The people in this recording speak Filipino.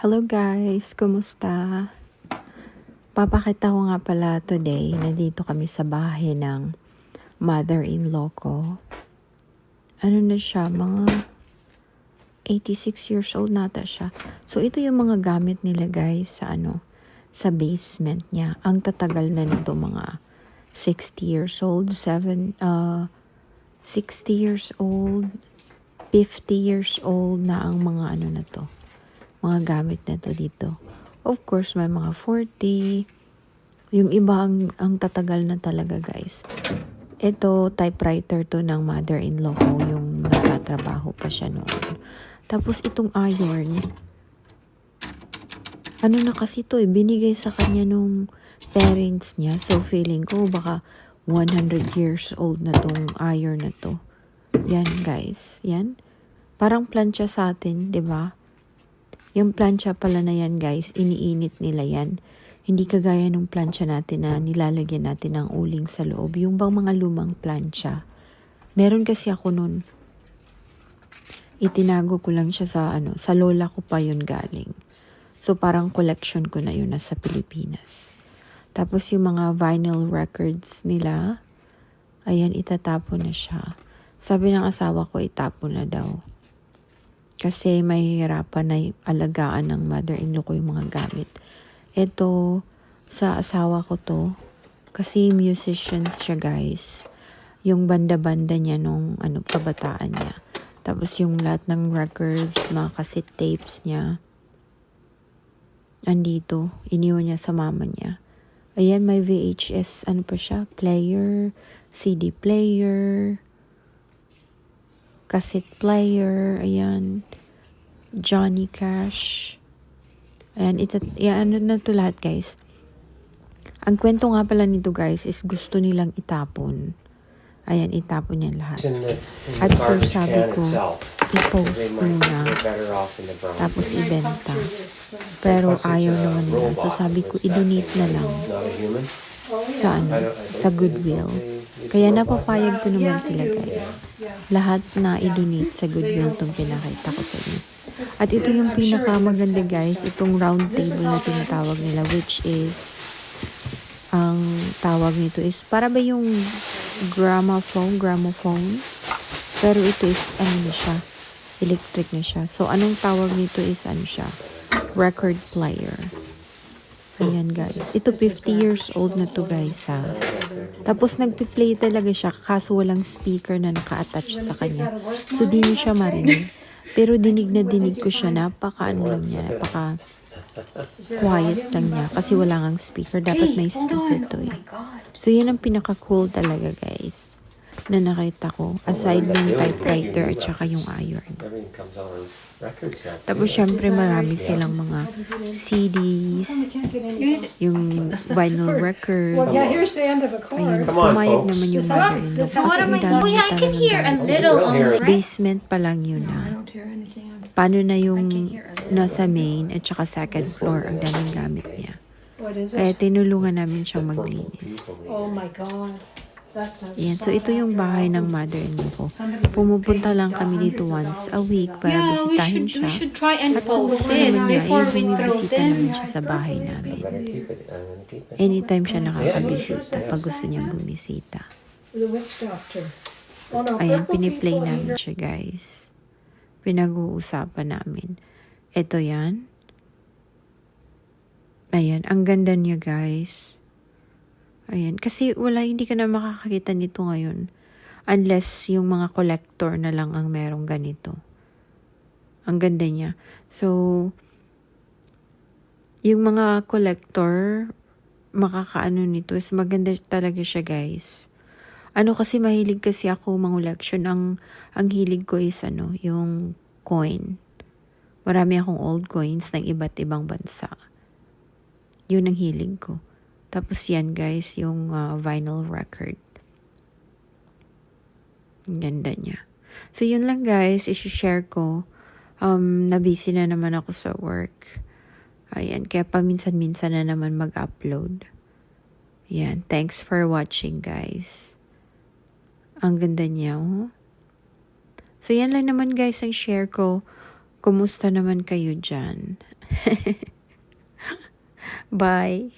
Hello guys, kumusta? Papakita ko nga pala today na dito kami sa bahay ng mother-in-law ko. Ano na siya, mga 86 years old nata siya. So ito yung mga gamit nila guys sa basement niya. Ang tatagal na nito, mga 60 years old, 60 years old, 50 years old na ang mga na to. Mga gamit na to dito. Of course, may mga 40. Yung iba ang tatagal na talaga, guys. Ito, typewriter to ng mother-in-law ko. Yung nagtatrabaho pa siya noon. Tapos, itong iron. Ano na kasi to binigay sa kanya nung parents niya. So, feeling ko baka 100 years old na tong iron na to. Yan, guys. Yan. Parang plancha sa atin, di ba? Yung plancha pala na yan guys, iniinit nila yan. Hindi kagaya ng plancha natin na nilalagyan natin ng uling sa loob. Yung bang mga lumang plancha. Meron kasi ako nun. Itinago ko lang siya sa lola ko pa yun galing. So parang collection ko na yun nasa Pilipinas. Tapos yung mga vinyl records nila, ayan, itatapon na siya. Sabi ng asawa ko, itapon na daw. Kasi mahihirapan na alagaan ng mother-in-law ko yung mga gamit. Ito, sa asawa ko to. Kasi musicians siya guys. Yung banda-banda niya nung kabataan niya. Tapos yung lahat ng records, mga cassette tapes niya. Andito, iniwan niya sa mama niya. Ayan, may VHS, pa siya? Player, CD player, cassette player, ayan, Johnny Cash. Ayan, na to lahat guys. Ang kwento nga pala nito guys is gusto nilang itapon. Ayan, itapon niya lahat. At first sabi ko, i-post muna. Tapos ibenta. Pero ayaw naman nila. So sabi ko, i-donate na lang. Sa Goodwill. Kaya napapayag ko naman sila guys. Lahat na i-donate sa Goodwill itong pinakita ko sa inyo. At ito yung pinakamaganda guys, itong round table na tinatawag nila, which is, ang tawag nito is, para ba yung gramophone, pero ito is, na siya, electric na siya. So, anong tawag nito is, siya, record player. Ayan guys. Ito 50 years old na to guys ha. Tapos nagpi-play talaga siya kaso walang speaker na naka-attach sa kanya. So di niyo siya marinig. Pero dinig na dinig ko siya, napaka quiet lang niya kasi wala ngang speaker. Dapat may speaker to eh. So yun ang pinaka-cool talaga guys na nakita ko. Aside ng typewriter at saka yung iron. Tapos syempre marami silang mga CDs, yung vinyl record. Ayun, pumayag naman yung mother-in-law. Kasi ang dami talagang basement pa lang yun na. Paano na yung nasa main at saka second floor, ang daming gamit niya. Kaya tinulungan namin siyang maglinis. Oh my God. Yan. So, ito yung bahay ng mother-in-law ko. Pumupunta lang kami dito once a week para bisitahin siya. We should try and At kung post gusto it naman niya, before we throw bumibisita them. naman siya sa bahay namin. Anytime siya nakakabisita pag gusto niyang bumisita. The witch doctor. Oh no, Ayan, purple piniplay people namin here. siya guys. Pinag-uusapan namin. Ito yan. Ayan, ang ganda niya guys. Ayan, kasi hindi ka na makakakita nito ngayon. Unless yung mga collector na lang ang merong ganito. Ang ganda niya. So, yung mga collector, makakaano nito is maganda talaga siya guys. Kasi mahilig kasi ako mangoleksyon. Ang hilig ko is yung coin. Marami akong old coins ng iba't ibang bansa. Yun ang hilig ko. Tapos yan guys, yung vinyl record. Ang ganda niya. So yun lang guys, isi-share ko. Na-busy na naman ako sa work. Ayan, kaya paminsan-minsan na naman mag-upload. Yan, thanks for watching guys. Ang ganda niya, oh. So yan lang naman guys ang share ko. Kumusta naman kayo dyan? Bye.